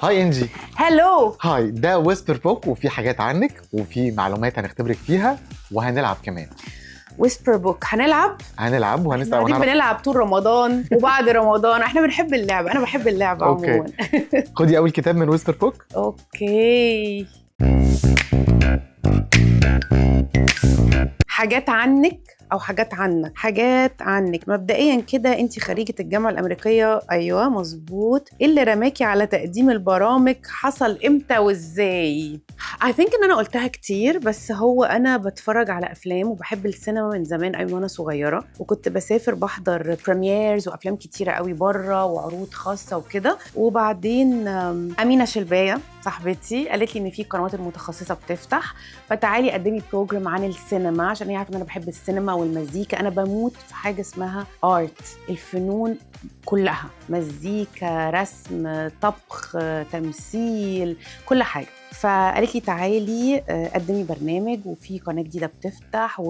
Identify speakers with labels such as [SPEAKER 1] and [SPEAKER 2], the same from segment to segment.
[SPEAKER 1] هاي انجي.
[SPEAKER 2] هلو.
[SPEAKER 1] هاي، ده ويسبر بوك وفي حاجات عنك وفي معلومات هنختبرك فيها وهنلعب كمان.
[SPEAKER 2] ويسبر بوك هنلعب
[SPEAKER 1] وهنسأل
[SPEAKER 2] احنا بنلعب طول رمضان وبعد رمضان. احنا بنحب اللعب، انا بحب اللعب عموما.
[SPEAKER 1] خدي اول كتاب من ويسبر بوك.
[SPEAKER 2] اوكي. حاجات عنك او حاجات عنك. حاجات عنك مبدئيا كده، انت خريجة الجامعة الامريكية. ايوه مظبوط. ايه اللي رماكي على تقديم البرامج؟ حصل امتى وازاي؟ I think ان انا قلتها كتير، بس هو انا بتفرج على افلام وبحب السينما من زمان قوي وانا صغيرة، وكنت بسافر بحضر بريميرز وافلام كتيرة قوي بره وعروض خاصة وكده. وبعدين امينة شلباية صاحبتي قالت لي ان في قنوات المتخصصة بتفتح، فتعالي قدمي بروجرام عن السينما، عشان هي عارفة ان انا بحب السينما والمزيكا. انا بموت في حاجة اسمها ارت، الفنون كلها، مزيكا، رسم، طبخ، تمثيل، كل حاجة. فقالت لي تعالي قدمي برنامج وفي قناة جديدة بتفتح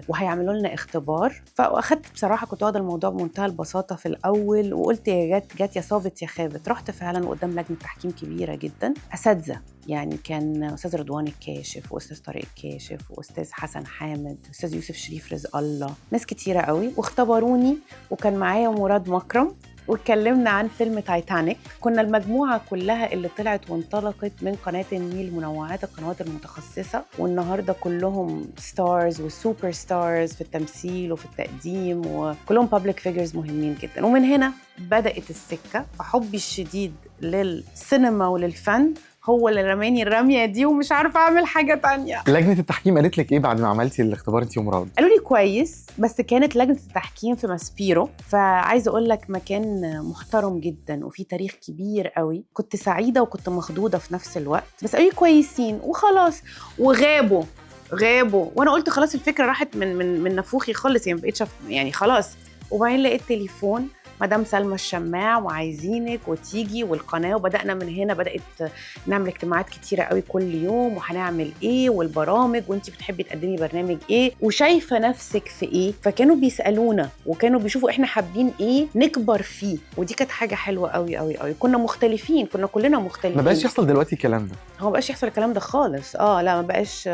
[SPEAKER 2] وهيعملوا لنا اختبار. فاخدت بصراحة، كنت واخدة الموضوع بمنتهى البساطة في الأول، وقلت يا جت يا صابت يا خابت. رحت فعلا قدام لجنة تحكيم كبيرة جدا، أساتذة يعني، كان أستاذ رضوان الكاشف وأستاذ طارق الكاشف وأستاذ حسن حامد وأستاذ يوسف شريف رزق الله، ناس كتيرة قوي، واختبروني. وكان معايا مراد مكرم، واتكلمنا عن فيلم تايتانيك. كنا المجموعة كلها اللي طلعت وانطلقت من قناة النيل، منوعات القنوات المتخصصة، والنهاردة كلهم ستارز وسوبر ستارز في التمثيل وفي التقديم، وكلهم بابليك فيجرز مهمين جدا. ومن هنا بدأت السكة. فحبي الشديد للسينما وللفن هو اللي رماني الرمية دي، ومش عارفة أعمل حاجة تانية.
[SPEAKER 1] لجنة التحكيم قالت لك إيه بعد ما عملتي الاختبار أنتِ ومراد؟
[SPEAKER 2] قالوا لي كويس، بس كانت لجنة التحكيم في ماسبيرو، فعايزة أقول لك مكان محترم جدا وفي تاريخ كبير قوي. كنت سعيدة وكنت مخضوضة في نفس الوقت، بس قالوا لي كويسين وخلاص. وغابوا وأنا قلت خلاص الفكرة راحت من نفوخي خالص، يعني مبقتش يعني خلاص. وبعدين لقيت تليفون مدام سلمى الشماع وعايزينك وتيجي والقناة، وبدأنا من هنا. بدأت نعمل اجتماعات كتيرة قوي كل يوم، وهنعمل ايه والبرامج، وانتي بتحبي تقدمي برنامج ايه وشايفة نفسك في ايه. فكانوا بيسألونا وكانوا بيشوفوا احنا حابين ايه نكبر فيه، ودي كانت حاجة حلوة قوي قوي قوي. كنا مختلفين، كنا كلنا مختلفين.
[SPEAKER 1] ما بقاش يحصل دلوقتي الكلام ده.
[SPEAKER 2] هو ما بقاش يحصل الكلام ده خالص. لا ما بقاش.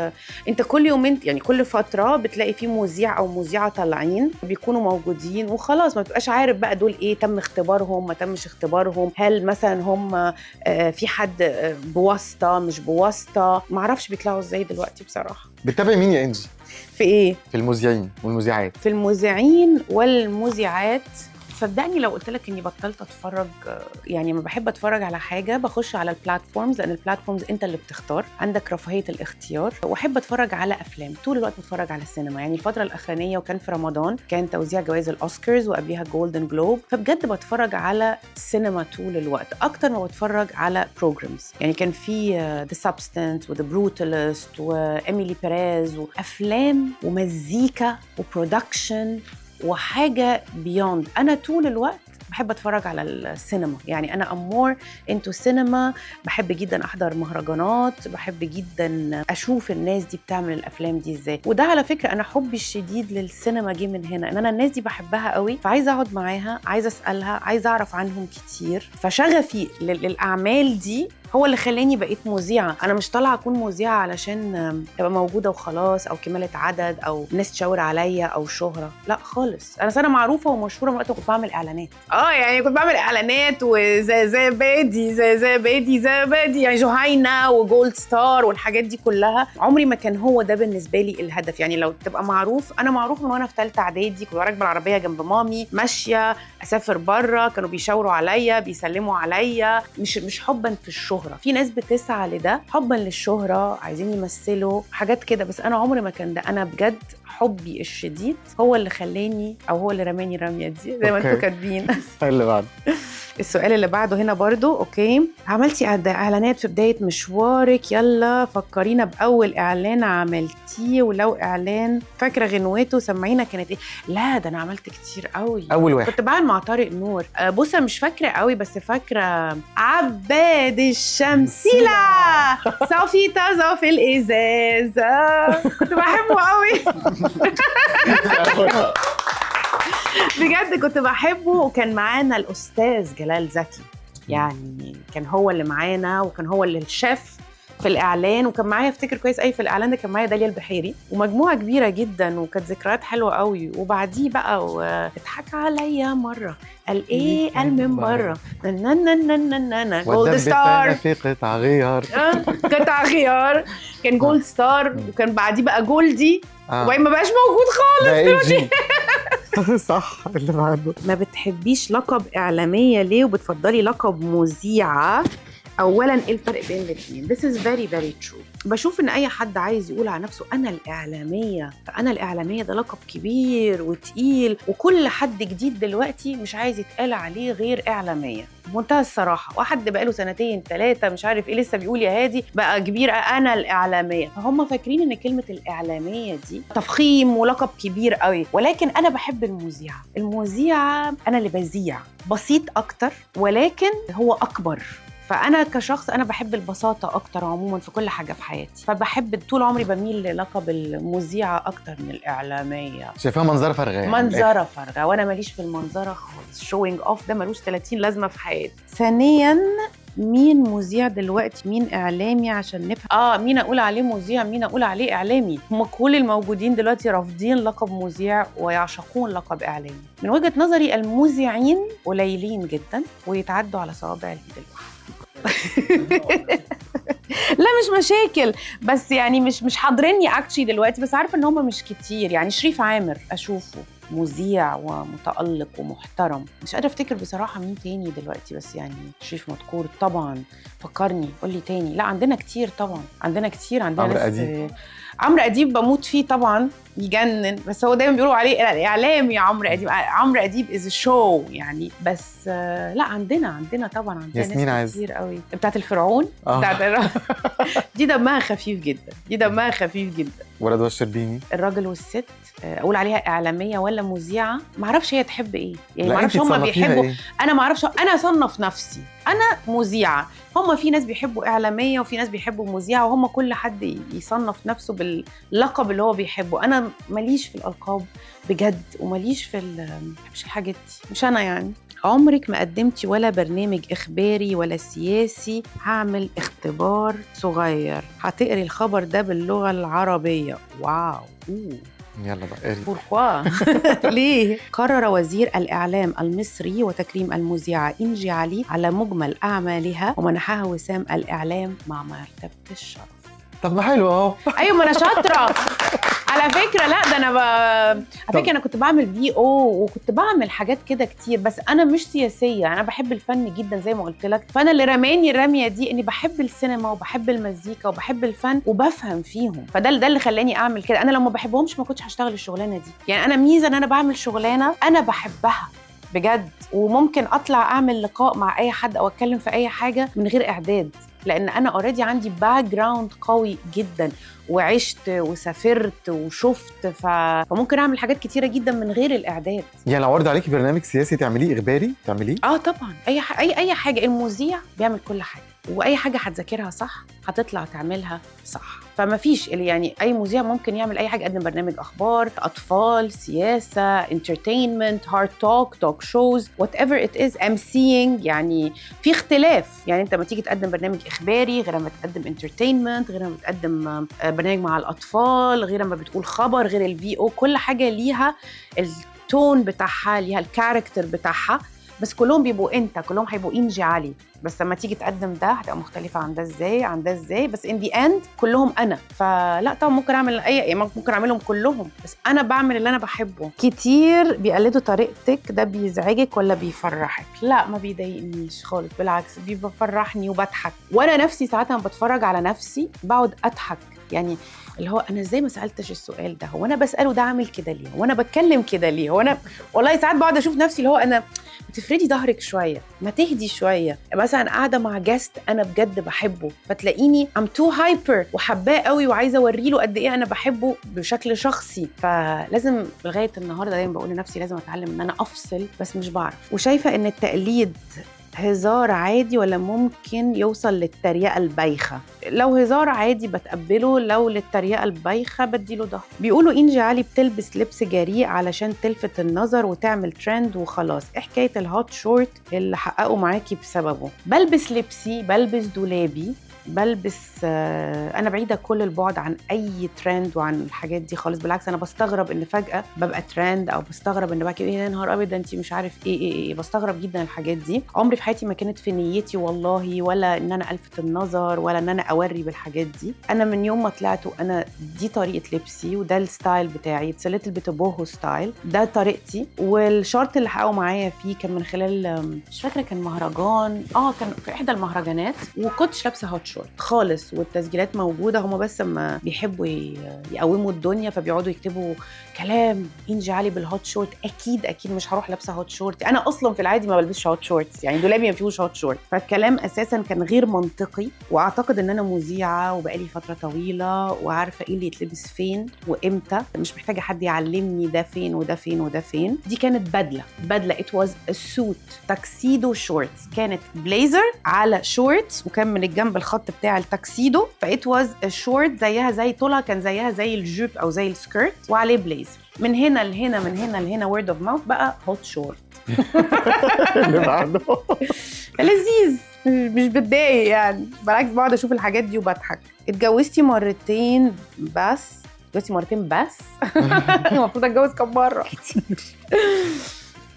[SPEAKER 2] انت كل يوم يعني كل فترة بتلاقي فيه مذيع او مذيعة طالعين بيكونوا موجودين وخلاص. ما بتبقاش عارف بقى دول ايه، تم اختبارهم ما تمش اختبارهم، هل مثلا هم في حد بواسطة مش بواسطة، ما اعرفش بيطلعوا ازاي دلوقتي بصراحة.
[SPEAKER 1] بتتابعي مين يا انجي؟
[SPEAKER 2] في ايه؟
[SPEAKER 1] في المذيعين والمذيعات.
[SPEAKER 2] في المذيعين والمذيعات صدقني لو قلت لك اني بطلت اتفرج، يعني ما بحب اتفرج على حاجه بخش على البلاتفورمز، لان البلاتفورمز انت اللي بتختار، عندك رفاهيه الاختيار. واحب اتفرج على افلام طول الوقت، بتفرج على السينما. يعني الفتره الاخرانيه وكان في رمضان كان توزيع جوائز الاوسكارز وقبليها جولدن جلوب، فبجد بتفرج على السينما طول الوقت اكتر ما بتفرج على بروجرامز. يعني كان في ذا سبستانس وذا بروتالست وإيميلي بيريز، وافلام ومزيكا وبرودكشن وحاجة بيوند. أنا طول الوقت بحب أتفرج على السينما، يعني أنا أمور انتو سينما. بحب جدا أحضر مهرجانات، بحب جدا أشوف الناس دي بتعمل الأفلام دي إزاي. وده على فكرة أنا حبي الشديد للسينما جه من هنا، إن أنا الناس دي بحبها قوي، فعايزة أقعد معاها، عايزة أسألها، عايزة أعرف عنهم كتير. فشغفي للأعمال دي هو اللي خلاني بقيت مذيعة. أنا مش طالعة أكون مذيعة علشان تبقى موجودة وخلاص، أو كمالة عدد، أو ناس تشاور عليا، أو شهرة. لا خالص. أنا سنة معروفة ومشهورة من وقت كنت بعمل إعلانات. يعني كنت بعمل إعلانات وزبادي يعني جهينة وجولد ستار والحاجات دي كلها. عمري ما كان هو ده بالنسبة لي الهدف. يعني لو تبقى معروف، أنا معروف من وأنا في ثالثة إعدادي، كنت راكبة العربية جنب مامي ماشية أسافر بره، كانوا بيشاوروا عليا بيسلموا عليا، مش حبا في الشهرة. في ناس بتسعى لده حبا للشهرة، عايزين يمثلوا حاجات كده، بس أنا عمري ما كان ده. أنا بجد حبي الشديد هو اللي خلاني، أو هو اللي رماني الرمية دي زي ما انتوا كاتبين.
[SPEAKER 1] اللي بعد
[SPEAKER 2] السؤال اللي بعده هنا برضو. أوكي، عملتي إعلانات في بداية مشوارك، يلا فكرينا بأول إعلان عملتيه، ولو إعلان فاكرة غنوته سمعينا كانت إيه. لا ده أنا عملت كتير قوي.
[SPEAKER 1] أول واحد
[SPEAKER 2] كنت بعمل مع طارق نور. بص أنا مش فاكرة قوي، بس فاكرة عباد الشمسيلة صافي طازة في الإزاز. كنت بحبه قوي. بجد كنت بحبه. وكان معانا الأستاذ جلال زكي، يعني كان هو اللي معانا، وكان هو اللي الشيف في الاعلان، وكان معايا افتكر كويس في الاعلان ده كان معايا داليا البحيري، ومجموعه كبيره جدا، وكانت ذكريات حلوه قوي. وبعديه بقى اضحك عليا مره، قال ايه قال من بره جولد ستار
[SPEAKER 1] في قطع غيار
[SPEAKER 2] قطع غيار، كان جولد ستار، وكان بعديه بقى جولدي، وبعدين ما بقاش موجود خالص دلوقتي.
[SPEAKER 1] صح اللي بعده.
[SPEAKER 2] ما بتحبيش لقب اعلاميه ليه وبتفضلي لقب مذيعه؟ اولا ايه الفرق بين الاثنين؟ This is very very true. بشوف ان اي حد عايز يقول على نفسه انا الاعلاميه، فانا الاعلاميه ده لقب كبير وتقيل، وكل حد جديد دلوقتي مش عايز يتقال عليه غير اعلاميه بمنتهى الصراحه. واحد بقاله 2 3 مش عارف ايه لسه بيقول يا هادي بقى كبير انا الاعلاميه، فهم فاكرين ان كلمه الاعلاميه دي تفخيم ولقب كبير قوي. ولكن انا بحب المذيعه. المذيعه انا اللي بذيع بسيط اكتر، ولكن هو اكبر. فأنا كشخص أنا بحب البساطة أكتر عموماً في كل حاجة في حياتي، فبحب طول عمري بميل للقب المذيعة أكتر من الإعلامية.
[SPEAKER 1] شايفاها منظرة فارغة يعني.
[SPEAKER 2] منظرة فارغة، وأنا ماليش في المنظرة خالص. شوينج أوف ده ملوش 30 لازمة في حياتي. ثانياً مين مذيع دلوقتي؟ مين إعلامي عشان نفهم؟ مين أقول عليه مذيع مين أقول عليه إعلامي؟ هم كل الموجودين دلوقتي رافضين لقب مذيع ويعشقون لقب إعلامي. من وجهة نظري المذيعين قليلين جداً ويتعدوا على صوابع الإيد الواحدة. لا مش مشاكل، بس يعني مش حاضريني اكشلي دلوقتي، بس عارفه ان هم مش كتير. يعني شريف عامر اشوفه مذيع ومتألق ومحترم. مش قادره افتكر بصراحه مين تاني دلوقتي، بس يعني شريف مدكور طبعا. فكرني قولي تاني. لا عندنا كتير طبعا، عندنا كتير. عندنا
[SPEAKER 1] عمرو أديب.
[SPEAKER 2] عمرو أديب بموت فيه طبعا، يجنن، بس هو دايما بيقولوا عليه الإعلامي عمرو أديب. عمرو أديب از شو يعني. بس لا عندنا طبعا، عندنا ناس كتير قوي. بتاعت الفرعون دي دمها خفيف جدا، دي دمها خفيف جدا.
[SPEAKER 1] ورد والشربيني.
[SPEAKER 2] الراجل والست اقول عليها اعلاميه ولا مذيعه؟ ما اعرفش هي تحب ايه يعني.
[SPEAKER 1] لا
[SPEAKER 2] ما اعرفش هم بيحبوا
[SPEAKER 1] إيه؟
[SPEAKER 2] انا ما اعرفش. انا اصنف نفسي انا مذيعه، هم في ناس بيحبوا اعلاميه وفي ناس بيحبوا مذيعه، وهم كل حد يصنف نفسه باللقب اللي هو بيحبه. انا ماليش في الالقاب بجد، وماليش في مش الحاجات دي، مش انا يعني. عمرك ما قدمتي ولا برنامج إخباري ولا سياسي؟ هعمل اختبار صغير، هتقري الخبر ده باللغة العربية. واو.
[SPEAKER 1] يلا بقى قري.
[SPEAKER 2] بوركوا ليه؟ قرر وزير الإعلام المصري وتكريم المذيعة إنجي علي على مجمل أعمالها ومنحها وسام الإعلام مع مرتبة الشرف.
[SPEAKER 1] طب ما حلو اهو.
[SPEAKER 2] ايوه ما انا شاطره على فكره. لا ده انا على فكره انا كنت بعمل VO وكنت بعمل حاجات كده كتير، بس انا مش سياسيه. انا بحب الفن جدا زي ما قلت لك، فانا اللي رماني الرميه دي اني بحب السينما وبحب المزيكا وبحب الفن وبفهم فيهم، فده اللي خلاني اعمل كده. انا لو ما بحبهمش ما كنتش هشتغل الشغلانه دي. يعني انا ميزه ان انا بعمل شغلانه انا بحبها بجد، وممكن اطلع اعمل لقاء مع اي حد او اتكلم في اي حاجه من غير اعداد، لان انا اوريدي عندي باك جراوند قوي جدا، وعشت وسافرت وشفت، فممكن اعمل حاجات كتيره جدا من غير الاعداد.
[SPEAKER 1] يعني لو عرض عليكي برنامج سياسي تعمليه اخباري تعمليه؟
[SPEAKER 2] طبعا. اي حاجه. المذيع بيعمل كل حاجه، واي حاجه هتذاكرها صح هتطلع تعملها صح. فما فيش يعني اي مذيع ممكن يعمل اي حاجه، يقدم برنامج اخبار، اطفال، سياسه، انترتينمنت، هارد توك شوز، وات ايفر ات از، emceeing. يعني في اختلاف. يعني انت لما تيجي تقدم برنامج اخباري غير لما تقدم انترتينمنت، غير لما تقدم برنامج مع الاطفال، غير لما بتقول خبر، غير الVO. كل حاجه ليها التون بتاعها، ليها الكاركتر بتاعها، بس كلهم بيبقوا انت، كلهم هيبقوا إنجي علي. بس لما تيجي تقدم ده هتبقى مختلفه عن ده ازاي بس in the end كلهم انا. فلا طبعا ممكن اعمل ممكن اعملهم كلهم، بس انا بعمل اللي انا بحبه. كتير بيقلدوا طريقتك، ده بيزعجك ولا بيفرحك؟ لا ما بيضايقنيش خالص، بالعكس بيفرحني وبضحك. وانا نفسي ساعات لما بتفرج على نفسي بقعد اضحك، يعني اللي هو انا ازاي ما سالتش السؤال ده، هو انا بساله ده عامل كده ليه، هو انا بتكلم كده ليه، هو انا والله ساعات بقعد اشوف نفسي اللي هو انا بتفردي ظهرك شويه، ما تهدي شويه. مثلا قاعده مع جاست انا بجد بحبه، فتلاقيني ام تو هايبر وحباه قوي وعايزه اوري له قد ايه انا بحبه بشكل شخصي. فلازم لغايه النهارده دايما بقول لنفسي لازم اتعلم ان انا افصل، بس مش بعرف. وشايفه ان التقليد هزار عادي ولا ممكن يوصل للتريقة البايخة؟ لو هزار عادي بتقبله، لو للتريقة البايخة بديله ده. بيقولوا إنجي علي بتلبس لبس جريء علشان تلفت النظر وتعمل ترند وخلاص. إيه حكاية الهوت شورت اللي حققوا معاكي بسببه؟ بلبس لبسي، بلبس دولابي، بلبس انا بعيده كل البعد عن اي ترند وعن الحاجات دي خالص. بالعكس انا بستغرب ان فجاه ببقى ترند، او بستغرب ان بقى ايه يا نهار ابيض انت مش عارف ايه. بستغرب جدا الحاجات دي. عمري في حياتي ما كانت في نيتي والله، ولا ان انا الفت النظر، ولا ان انا اوري بالحاجات دي. انا من يوم ما طلعت وانا دي طريقه لبسي وده الستايل بتاعي. اتس ليتل بيت بوهو ستايل، ده طريقتي. والشارت اللي حققوا معايا فيه كان من خلال مش فاكره كان مهرجان، كان في احدى المهرجانات، وكنتش لابسه هوت شورت خالص، والتسجيلات موجوده. هم بس ما بيحبوا يقوموا الدنيا فبيقعدوا يكتبوا كلام إنجي علي بالهوت شورت. اكيد مش هروح لابسه هوت شورت. انا اصلا في العادي ما بلبسش هوت شورت، يعني دولابي ما فيهوش هوت شورت. فالكلام اساسا كان غير منطقي. واعتقد ان انا مذيعه وبقالي فتره طويله وعارفه ايه اللي يتلبس فين وامتى، مش محتاجه حد يعلمني ده فين وده فين وده فين. دي كانت بدله it was a suit تاكسيدو شورتس، كانت بليزر على شورتس، وكان من الجنب الخط بتاع التاكسيدو. فإت واز شورت زيها زي طولها كان زيها زي الجيب او زي السكيرت، وعليه بليزر. من هنا لهنا، من هنا لهنا، وورد اوف ماوث بقى هوت شورت.
[SPEAKER 1] اللي بعده
[SPEAKER 2] لذيذ، مش بتضايق يعني، بالعكس بقعد اشوف الحاجات دي وبضحك. اتجوزتي مرتين بس؟ المفروض اتجوز كم مره؟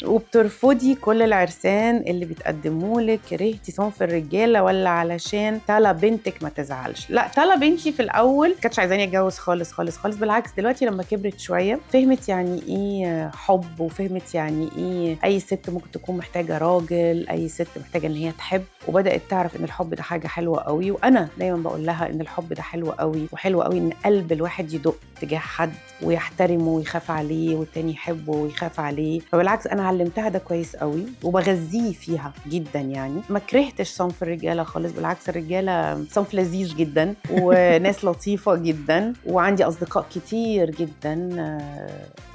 [SPEAKER 2] وبترفضي كل العرسان اللي بيتقدموا لك؟ كرهتي صنف الرجاله ولا علشان تالا بنتك ما تزعلش؟ لا، تالا بنتي في الاول كانتش عايزاني اتجوز خالص خالص خالص. بالعكس دلوقتي لما كبرت شويه فهمت يعني ايه حب، وفهمت يعني ايه اي ست ممكن تكون محتاجه راجل، اي ست محتاجه ان هي تحب، وبدات تعرف ان الحب ده حاجه حلوه قوي. وانا دايما بقول لها ان الحب ده حلو قوي، وحلو قوي ان قلب الواحد يدق تجاه حد ويحترمه ويخاف عليه، والتاني يحبه ويخاف عليه. فبالعكس انا علمتها ده كويس قوي وبغذيه فيها جدا. يعني ما كرهتش صنف الرجاله خالص، بالعكس الرجاله صنف لذيذ جدا وناس لطيفه جدا، وعندي اصدقاء كتير جدا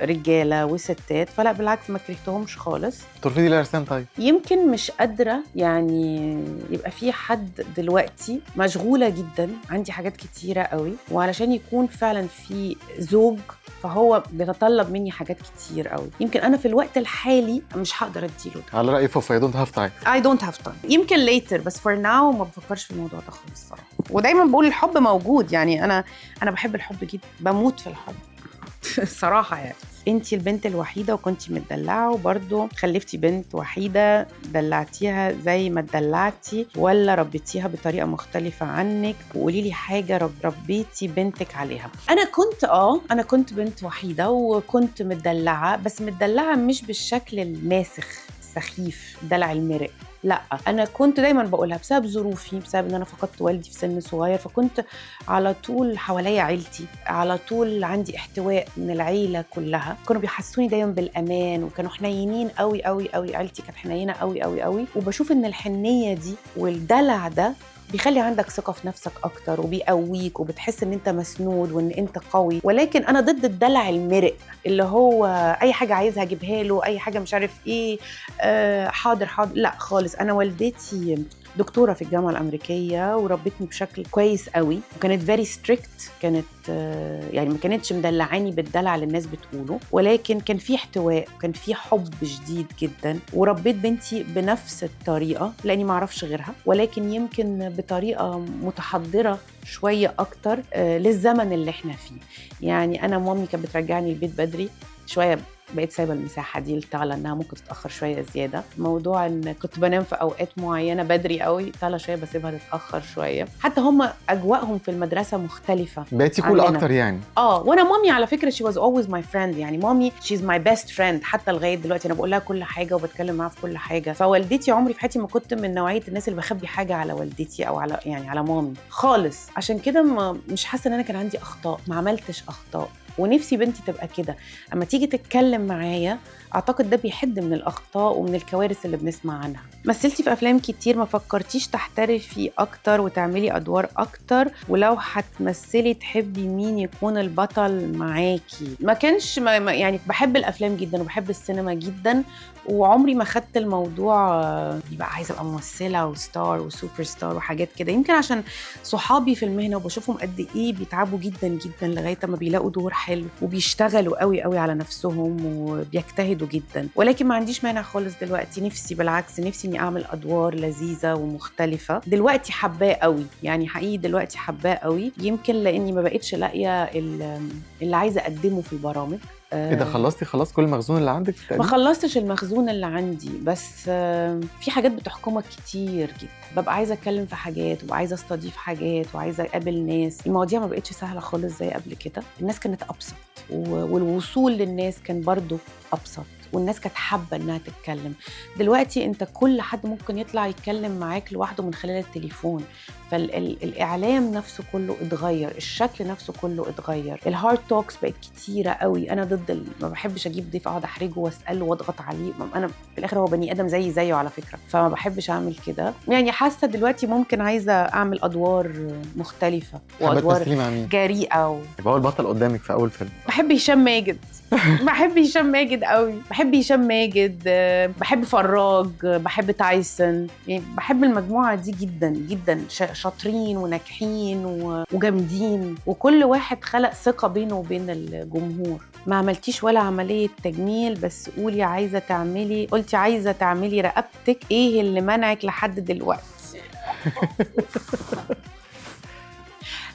[SPEAKER 2] رجاله وستات، فلا بالعكس ما كرهتهمش خالص.
[SPEAKER 1] ترفضي العرسان طيب؟
[SPEAKER 2] يمكن مش قادره يعني يبقى في حد دلوقتي، مشغوله جدا، عندي حاجات كتيره قوي، وعلشان يكون فعلا في زوج فهو بيتطلب مني حاجات كتير قوي. يمكن انا في الوقت الحالي مش هقدر اديله ده.
[SPEAKER 1] على رأي فوفا I don't have time.
[SPEAKER 2] I don't have time. يمكن later، بس for now ما بفكرش في الموضوع ده خالص الصراحه. ودايما بقول الحب موجود، يعني انا بحب الحب جدا، بموت في الحب صراحه. يعني انتي البنت الوحيده وكنتي متدلعه، وبرضه خلفتي بنت وحيده، دلعتيها زي ما اتدلعتي ولا ربيتيها بطريقه مختلفه عنك؟ وقولي لي حاجه ربيتي بنتك عليها. انا كنت بنت وحيده وكنت متدلعه، بس متدلعه مش بالشكل الماسخ السخيف دلع المرق، لا. انا كنت دايما بقولها بسبب ظروفي، بسبب ان انا فقدت والدي في سن صغير، فكنت على طول حواليا عيلتي، على طول عندي احتواء من العيله كلها، كانوا بيحسوني دايما بالامان، وكانوا حنينين قوي قوي قوي. عيلتي كانت حنينه قوي قوي قوي، وبشوف ان الحنيه دي والدلع ده بيخلي عندك ثقة في نفسك أكتر، وبيقويك، وبتحس إن أنت مسنود وإن أنت قوي. ولكن أنا ضد الدلع المرق اللي هو أي حاجة عايزها أجيبها له، أي حاجة مش عارف إيه، حاضر حاضر، لا خالص. أنا والدتي دكتورة في الجامعة الأمريكية وربتني بشكل كويس قوي، وكانت very strict، كانت يعني ما كانتش مدلعاني بالدلع اللي الناس بتقوله، ولكن كان في احتواء وكان في حب شديد جدا. وربيت بنتي بنفس الطريقة لأني ما أعرفش غيرها، ولكن يمكن بطريقة متحضرة شوية أكتر للزمن اللي احنا فيه. يعني أنا مامي كانت بترجعني البيت بدري شوية، بقيت سايبه المساحه دي لتالا انها ممكن تتاخر شويه زياده. موضوع ان كنت بنام في اوقات معينه بدري قوي، تالا شويه بسيبها تتاخر شويه. حتى هم اجواءهم في المدرسه مختلفه،
[SPEAKER 1] بقيتي كول اكتر يعني.
[SPEAKER 2] وانا مامي على فكره she was always my friend، يعني مامي she's my best friend حتى لغايه دلوقتي. انا بقول لها كل حاجه وبتكلم معاها في كل حاجه. فوالدتي عمري في حياتي ما كنت من نوعيه الناس اللي بخبي حاجه على والدتي او على يعني على مامي خالص. عشان كده مش حاسه ان انا كان عندي اخطاء، ما عملتش اخطاء، ونفسي بنتي تبقى كده. اما تيجي تتكلم معايا اعتقد ده بيحد من الاخطاء ومن الكوارث اللي بنسمع عنها. مثلتي في افلام كتير، ما فكرتيش تحترفي اكتر وتعملي ادوار اكتر؟ ولو هتمثلي تحبي مين يكون البطل معاكي؟ ما كانش يعني بحب الافلام جدا وبحب السينما جدا، وعمري ما خدت الموضوع يبقى عايزه ابقى ممثله وستار وسوبر ستار وحاجات كده. يمكن عشان صحابي في المهنه وبشوفهم قد ايه بيتعبوا جدا جدا لغايه ما بيلاقوا دور حلو وبيشتغلوا قوي قوي على نفسهم وبيجتهدوا جدا. ولكن ما عنديش مانع خالص دلوقتي، نفسي بالعكس نفسي اني اعمل ادوار لذيذه ومختلفه. دلوقتي حباه قوي، يعني حقيقي دلوقتي حباه قوي، يمكن لاني ما بقتش لاقيه اللي عايزه اقدمه في البرامج.
[SPEAKER 1] اذا خلصتي خلاص كل المخزون اللي عندك
[SPEAKER 2] ما
[SPEAKER 1] تقريبا؟
[SPEAKER 2] خلصتش المخزون اللي عندي، بس في حاجات بتحكمك كتير جدا. ببقى عايزه اتكلم في حاجات وعايزه استضيف حاجات وعايزه اقابل ناس. المواضيع ما بقتش سهله خالص زي قبل كده. الناس كانت ابسط والوصول للناس كان برضو ابسط، والناس كانت حابه انها تتكلم. دلوقتي انت كل حد ممكن يطلع يتكلم معاك لوحده من خلال التليفون. فالاعلام نفسه كله اتغير، الشكل نفسه كله اتغير. الهارد توكس بقت كتيره قوي. انا ضد ما بحبش اجيب ضيف اقعد احرجه واساله واضغط عليه. انا في الاخر هو بني ادم زيه على فكره، فما بحبش اعمل كده. يعني حاسه دلوقتي ممكن عايزه اعمل ادوار مختلفه وادوار جريئه
[SPEAKER 1] يبقى هو البطل قدامك في اول فيلم.
[SPEAKER 2] بحب هشام ماجد. بحب هشام ماجد قوي، بحب هشام ماجد، بحب فراج، بحب تايسون. يعني بحب المجموعه دي جدا جدا، شاطرين وناجحين وجامدين، وكل واحد خلق ثقه بينه وبين الجمهور. ما عملتيش ولا عمليه تجميل، بس قلتي عايزه تعملي رقبتك، ايه اللي منعك لحد دلوقتي؟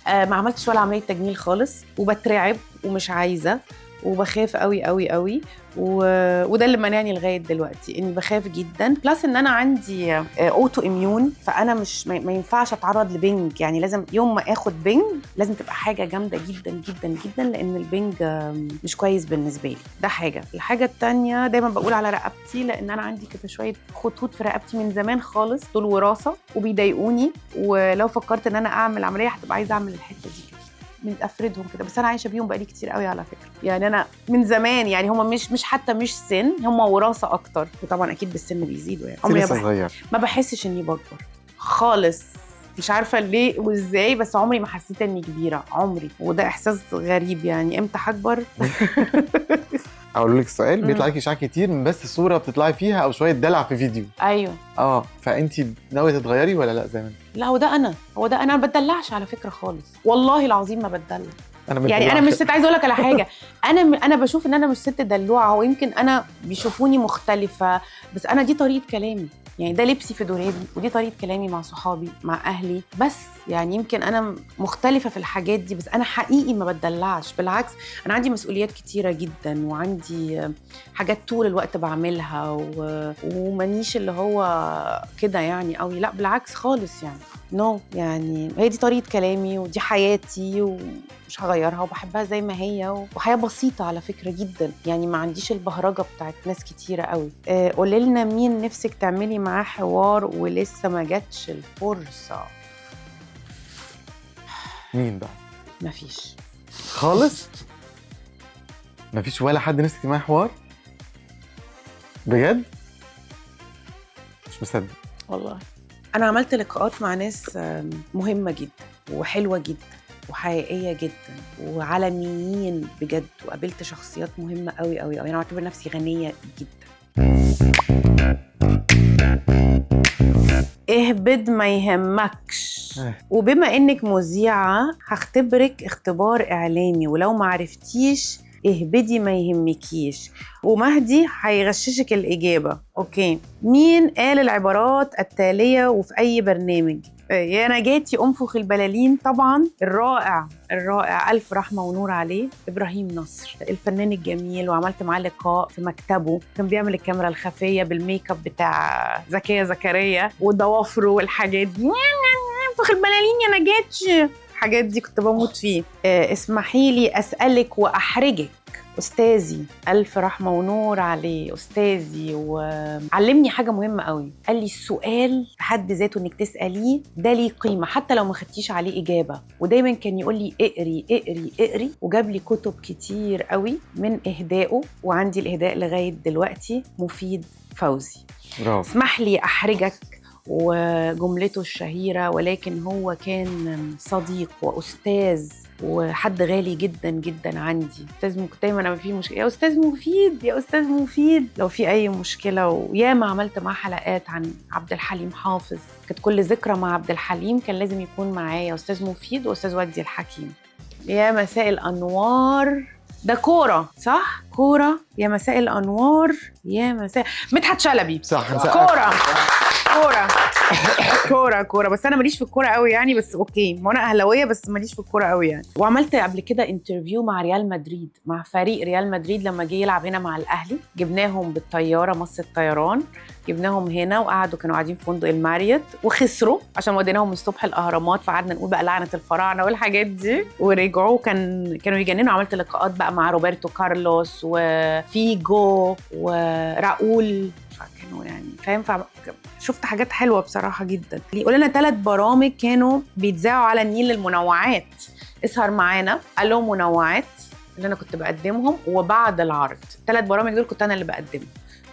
[SPEAKER 2] ما عملتش ولا عمليه تجميل خالص، وبترعب ومش عايزه وبخاف قوي قوي قوي، وده اللي منعني لغايه دلوقتي، اني بخاف جدا. بلس ان انا عندي اوتو اميون، فانا مش ما ينفعش اتعرض لبنج. يعني لازم يوم ما اخد بنج لازم تبقى حاجه جامده جدا جدا جدا، لان البنج مش كويس بالنسبه لي. ده حاجه. الحاجه الثانيه دايما بقول على رقبتي، لان انا عندي كده شويه خطوط في رقبتي من زمان خالص، دول وراثه وبيضايقوني، ولو فكرت ان انا اعمل عمليه هتبقى عايزه اعمل الحته دي كده، من افردهم كده. بس انا عايشه بيهم بقالي كتير قوي على فكره. يعني انا من زمان، يعني هم مش حتى مش سن، هم وراثه اكتر، وطبعا اكيد بالسن بيزيدوا. يعني عمري ما بحسش اني بكبر خالص، مش عارفه ليه وازاي، بس عمري ما حسيت اني كبيره، عمري. وده احساس غريب. يعني امتى هكبر؟
[SPEAKER 1] اقول لك السؤال، بيطلع لك اشعاع كتير من بس صوره بتطلعي فيها او شويه دلع في فيديو.
[SPEAKER 2] ايوه.
[SPEAKER 1] فانت ناويه تتغيري ولا لا زي ما انت؟
[SPEAKER 2] لا، هو ده انا ما بتدلعش على فكره خالص، والله العظيم ما بتدلع.
[SPEAKER 1] يعني
[SPEAKER 2] انا مش ست. عايزه اقول لك على حاجه، انا بشوف ان انا مش ست دلوعه، هو يمكن انا بيشوفوني مختلفه، بس انا دي طريقه كلامي. يعني ده لبسي في دولابي، ودي طريقه كلامي مع صحابي مع اهلي. بس يعني يمكن انا مختلفه في الحاجات دي، بس انا حقيقي ما بتدلعش. بالعكس، انا عندي مسؤوليات كتيره جدا، وعندي حاجات طول الوقت بعملها، ومانيش اللي هو كده يعني قوي. لا بالعكس خالص. يعني يعني هي دي طريقه كلامي ودي حياتي، ومش هغيرها، وبحبها زي ما هي، وحياه بسيطه على فكره جدا. يعني ما عنديش البهرجه بتاعت ناس كتيره قوي. قولي لنا مين نفسك تعملي معاه حوار ولسه ما جاتش الفرصه؟
[SPEAKER 1] مين بقى؟
[SPEAKER 2] مفيش
[SPEAKER 1] خالص. مفيش ولا حد نفسك معاه حوار بجد؟ مش مصدق
[SPEAKER 2] والله. انا عملت لقاءات مع ناس مهمه جدا وحلوه جدا وحقيقيه جدا وعالميين بجد، وقابلت شخصيات مهمه قوي قوي قوي. انا بعتبر نفسي غنيه جدا. اهبد ما يهمكش. وبما انك مذيعه هختبرك اختبار اعلامي، ولو ما عرفتيش اهبدي ما يهمكيش، ومهدي هيغششك الإجابة. أوكي. مين قال العبارات التالية وفي أي برنامج؟ يا نجاتي أنفخ البلالين. طبعا الرائع ألف رحمة ونور عليه إبراهيم نصر، الفنان الجميل. وعملت معاه لقاء في مكتبه، كان بيعمل الكاميرا الخفية بالميك اب بتاع زكية زكريا وضوافره والحاجات دي. أنفخ البلالين يا نجاتي، الحاجات دي كنت بموت فيه. اسمحي لي أسألك وأحرجك أستاذي، ألف رحمة ونور عليه أستاذي، وعلمني حاجة مهمة قوي. قال لي السؤال في حد ذاته إنك تسأليه ده ليه قيمة حتى لو ما خدتيش عليه إجابة. ودايما كان يقول لي اقري اقري اقري، وجاب لي كتب كتير قوي من إهدائه، وعندي الإهداء لغاية دلوقتي. مفيد فوزي.
[SPEAKER 1] برافو.
[SPEAKER 2] اسمح لي أحرجك وجملته الشهيرة ولكن هو كان صديق وأستاذ وحد غالي جدا جدا عندي. أستاذ ممكن دايما لما في مشكلة يا أستاذ مفيد يا أستاذ مفيد، لو في أي مشكلة. وياما عملت معاه حلقات عن عبد الحليم حافظ، كانت كل ذكرى مع عبد الحليم كان لازم يكون معايا أستاذ مفيد وأستاذ وجدي الحكيم. يا مساء الأنوار، ده كورة صح؟ كورة، يا مساء الأنوار، يا مساء مدحت شلبي.
[SPEAKER 1] صح.
[SPEAKER 2] كورة كورة كورة كورة، بس أنا ماليش في الكورة قوي يعني، بس أوكي، ما أنا أهلاوية بس ماليش في الكورة قوي يعني. وعملت قبل كده انترفيو مع ريال مدريد، مع فريق ريال مدريد لما جه يلعب هنا مع الأهلي، جبناهم بالطيارة مصر الطيران، جبناهم هنا وقعدوا كانوا قاعدين في فندق الماريوت وخسروا عشان وديناهم الصبح الأهرامات، فقعدنا نقول بقى لعنة الفراعنة والحاجات دي، ورجعوا كانوا يجننوا. عملت لقاءات بقى مع روبرتو كارلوس وفيجو وراؤول، كانوا يعني فاهم، شفت حاجات حلوة بصراحة جدا. يقول لنا 3 برامج كانوا بيتذاعوا على النيل للمنوعات، اسهر معانا، ألو منوعات اللي أنا كنت بقدمهم، وبعد العرض. 3 برامج دول كنت أنا اللي بقدمهم،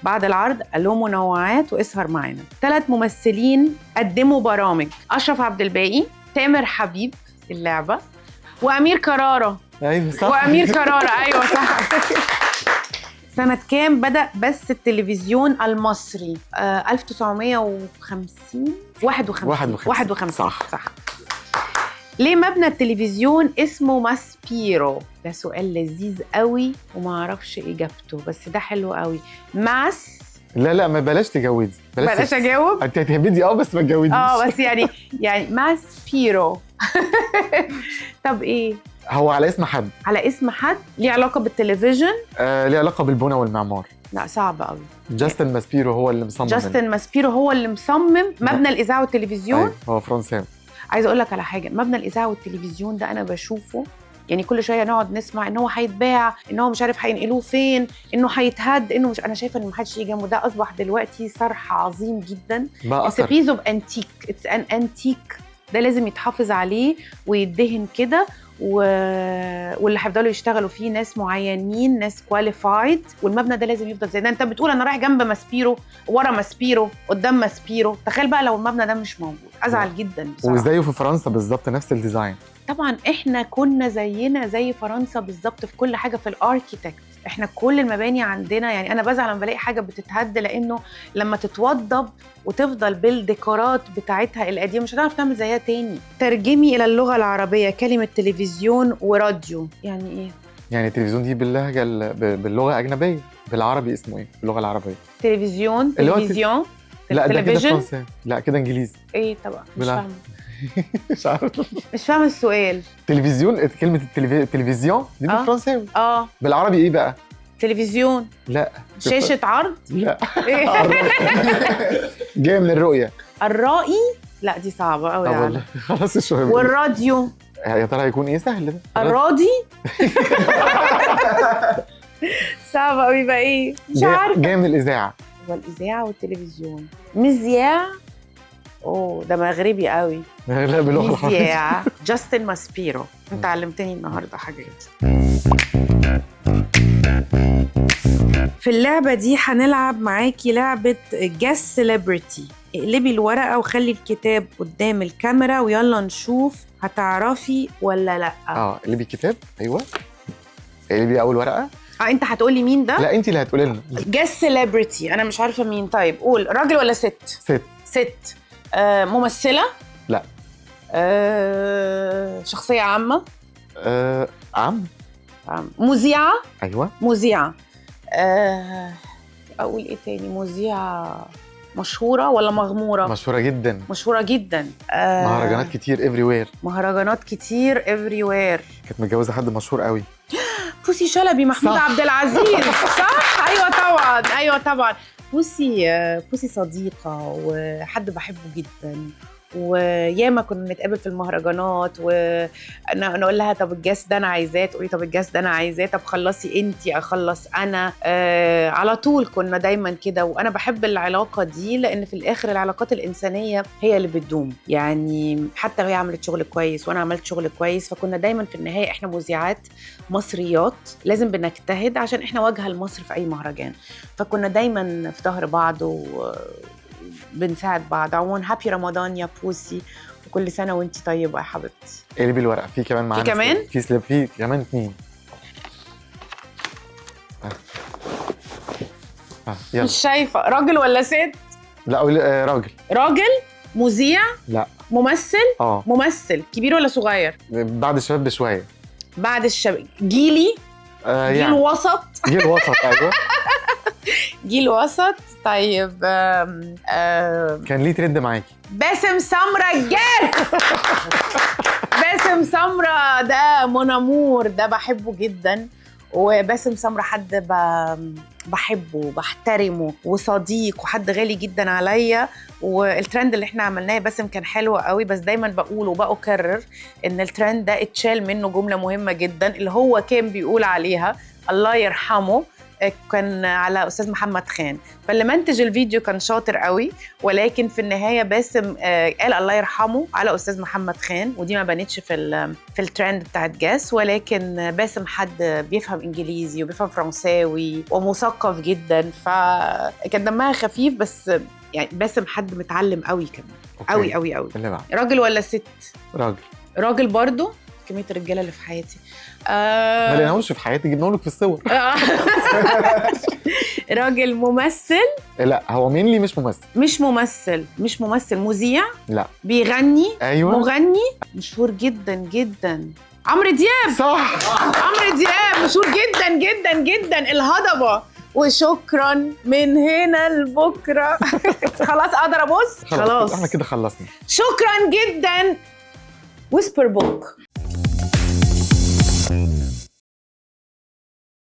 [SPEAKER 2] بعد العرض ألو منوعات واسهر معانا. 3 ممثلين قدموا برامج، أشرف عبد الباقي، تامر حبيب اللعبة، وأمير كرارة.
[SPEAKER 1] ايوه صح.
[SPEAKER 2] وأمير كرارة أيوة صح. سنة كام بدأ بث التلفزيون المصري؟ 1950 51 صح. ليه مبنى التلفزيون اسمه ماسبيرو؟ ده سؤال لذيذ قوي وما اعرفش اجابته، بس ده حلو قوي. ماس
[SPEAKER 1] لا ما بلاش تجودي،
[SPEAKER 2] بلاش اجاوب.
[SPEAKER 1] انت هتهبدي بس ما تجوديش.
[SPEAKER 2] بس يعني ماسبيرو. طب ايه؟
[SPEAKER 1] هو على اسم حد.
[SPEAKER 2] على اسم حد ليه علاقة بالتلفزيون؟
[SPEAKER 1] ليه علاقة بالبنى والمعمار.
[SPEAKER 2] لا صعب قوي.
[SPEAKER 1] جاستن ماسبيرو هو اللي مصمم.
[SPEAKER 2] جاستن ماسبيرو هو اللي مصمم مبنى الإذاعة والتلفزيون.
[SPEAKER 1] أيوة. هو فرنساوي.
[SPEAKER 2] عايزة أقول لك على حاجة، مبنى الإذاعة والتلفزيون ده أنا بشوفه يعني كل شوية نقعد نسمع إن هو هيتباع، إن هو مش عارف هينقلوه فين، إنه هيتهد، إنه مش، أنا شايفة إن محدش يجي جنبه. ده أصبح دلوقتي صرح عظيم جدا. It's a piece of antique. It's an antique. ده لازم يتحافظ عليه ويدهن كده، واللي هيفضلوا يشتغلوا فيه ناس معينين، ناس كواليفايد، والمبنى ده لازم يفضل زي ده. انت بتقول انا رايح جنب ماسبيرو، ورا ماسبيرو، قدام ماسبيرو، تخيل بقى لو المبنى ده مش موجود، ازعل جدا بصراحه.
[SPEAKER 1] وزيه في فرنسا بالظبط نفس الديزاين.
[SPEAKER 2] طبعا احنا كنا زينا زي فرنسا بالظبط في كل حاجه، في الاركيتكت احنا كل المباني عندنا، يعني انا بزعل لما بلاقي حاجه بتتهد، لانه لما تتوضب وتفضل بالديكورات بتاعتها القديمه مش هتعرف تعمل زيها تاني. ترجمي الى اللغه العربيه كلمه تلفزيون وراديو، يعني ايه؟
[SPEAKER 1] يعني التلفزيون دي باللهجه باللغه اجنبيه، بالعربي اسمه ايه باللغه العربيه؟
[SPEAKER 2] تلفزيون.
[SPEAKER 1] لا ده كده فرنسي، لا كده انجليزي.
[SPEAKER 2] ايه طبعا مش فاهمه.
[SPEAKER 1] مش عارف،
[SPEAKER 2] مش فاهمه السؤال.
[SPEAKER 1] تلفزيون، كلمه التلفزيون دي بالفرنساوي. بالعربي ايه بقى؟
[SPEAKER 2] تلفزيون.
[SPEAKER 1] لا.
[SPEAKER 2] شاشه عرض.
[SPEAKER 1] لا. جايه من الرؤيه.
[SPEAKER 2] الرائي. لا دي صعبه قوي يعني.
[SPEAKER 1] والله خلاص شويه.
[SPEAKER 2] والراديو
[SPEAKER 1] يا ترى هيكون ايه؟ سهل ده.
[SPEAKER 2] الراضي. صعب قوي بقى، ايه مش عارفه.
[SPEAKER 1] جايه من الاذاعه.
[SPEAKER 2] والاذاعه والتلفزيون. مذياع. ده مغربي قوي.
[SPEAKER 1] لا باللغه
[SPEAKER 2] مذياع. جاستن ماسبيرو. انت علمتني النهارده حاجات. في اللعبه دي هنلعب معاكي لعبه جاس سيلبرتي. اقلبي الورقه وخلي الكتاب قدام الكاميرا ويلا نشوف هتعرفي ولا لا.
[SPEAKER 1] اقلبي الكتاب. ايوه اقلبي اول ورقه.
[SPEAKER 2] انت هتقولي مين ده؟
[SPEAKER 1] لا انت اللي هتقولي لنا.
[SPEAKER 2] جاس سيلبرتي، انا مش عارفه مين. طيب قول، راجل ولا ست؟ ست. ممثله؟
[SPEAKER 1] لا.
[SPEAKER 2] شخصيه عامه؟
[SPEAKER 1] عام.
[SPEAKER 2] مذيعه؟
[SPEAKER 1] ايوه
[SPEAKER 2] مذيعه. اقول ايه تاني؟ مذيعه مشهوره ولا مغموره؟
[SPEAKER 1] مشهوره جدا.
[SPEAKER 2] مشهوره جدا.
[SPEAKER 1] مهرجانات كتير افري وير. كانت متجوزه حد مشهور قوي.
[SPEAKER 2] بوسي شلبي، محمود عبد العزيز. صح. ايوه طبعا. بوسي صديقه وحد بحبه جدا، وياما كنا نتقابل في المهرجانات وانا اقول لها طب الجاس ده انا عايزاه، تقولي طب الجاس ده انا عايزاه، طب خلصي انتي اخلص انا. على طول كنا دايما كده، وانا بحب العلاقه دي لان في الاخر العلاقات الانسانيه هي اللي بتدوم، يعني حتى هي عملت شغل كويس وانا عملت شغل كويس، فكنا دايما في النهايه احنا مذيعات مصريات لازم بنجتهد عشان احنا واجهه لمصر في اي مهرجان، فكنا دايما في ظهر بعض بنساعد بعض. عموما هابي رمضان يا بوسي، وكل سنه وانت طيبه يا حبيبتي.
[SPEAKER 1] قلبي الورقه، في كمان معانا
[SPEAKER 2] في كمان؟
[SPEAKER 1] في سليب، في كمان 2. يلا.
[SPEAKER 2] مش شايفه، راجل ولا ست؟
[SPEAKER 1] لا راجل.
[SPEAKER 2] راجل مذيع؟
[SPEAKER 1] لا.
[SPEAKER 2] ممثل؟ ممثل كبير ولا صغير؟
[SPEAKER 1] بعد الشباب بشويه.
[SPEAKER 2] بعد الشباب. جيلي؟ جيل
[SPEAKER 1] يعني
[SPEAKER 2] وسط؟
[SPEAKER 1] جيل وسط. ايوه.
[SPEAKER 2] جيل وسط. طيب
[SPEAKER 1] كان ليه ترند معاكي؟
[SPEAKER 2] باسم سمرة الجاز. باسم سمرة ده منامور، ده بحبه جدا. وباسم سمرة حد بحبه بحترمه وصديق وحد غالي جدا عليا. والترند اللي احنا عملناه باسم كان حلو قوي، بس دايما بقول وبأكرر ان الترند ده اتشال منه جملة مهمة جدا اللي هو كان بيقول عليها الله يرحمه، كان على أستاذ محمد خان. فاللي منتج الفيديو كان شاطر قوي، ولكن في النهاية باسم قال الله يرحمه على أستاذ محمد خان، ودي ما بانتش في الترند بتاعت جاس. ولكن باسم حد بيفهم إنجليزي وبيفهم فرنساوي ومثقف جدا، فكان دمها خفيف. بس يعني باسم حد متعلم قوي كمان. قوي قوي قوي.
[SPEAKER 1] اللي بعد.
[SPEAKER 2] راجل ولا ست؟
[SPEAKER 1] راجل.
[SPEAKER 2] راجل برضو. كمية الرجالة اللي في حياتي
[SPEAKER 1] ما لقيناهوش في حياتي، جبناهم لك في الصور.
[SPEAKER 2] راجل ممثل؟
[SPEAKER 1] لا هو مينلي مش ممثل.
[SPEAKER 2] مش ممثل. مذيع؟
[SPEAKER 1] لا.
[SPEAKER 2] بيغني؟
[SPEAKER 1] ايوه.
[SPEAKER 2] مغني مشهور جدا جدا. عمرو دياب.
[SPEAKER 1] صح.
[SPEAKER 2] عمرو دياب مشهور جدا جدا جدا. الهضبة وشكرا من هنا لبكره. خلاص اقدر ابص؟
[SPEAKER 1] خلاص احنا كده خلصنا.
[SPEAKER 2] شكرا جدا. ويسبر بوك.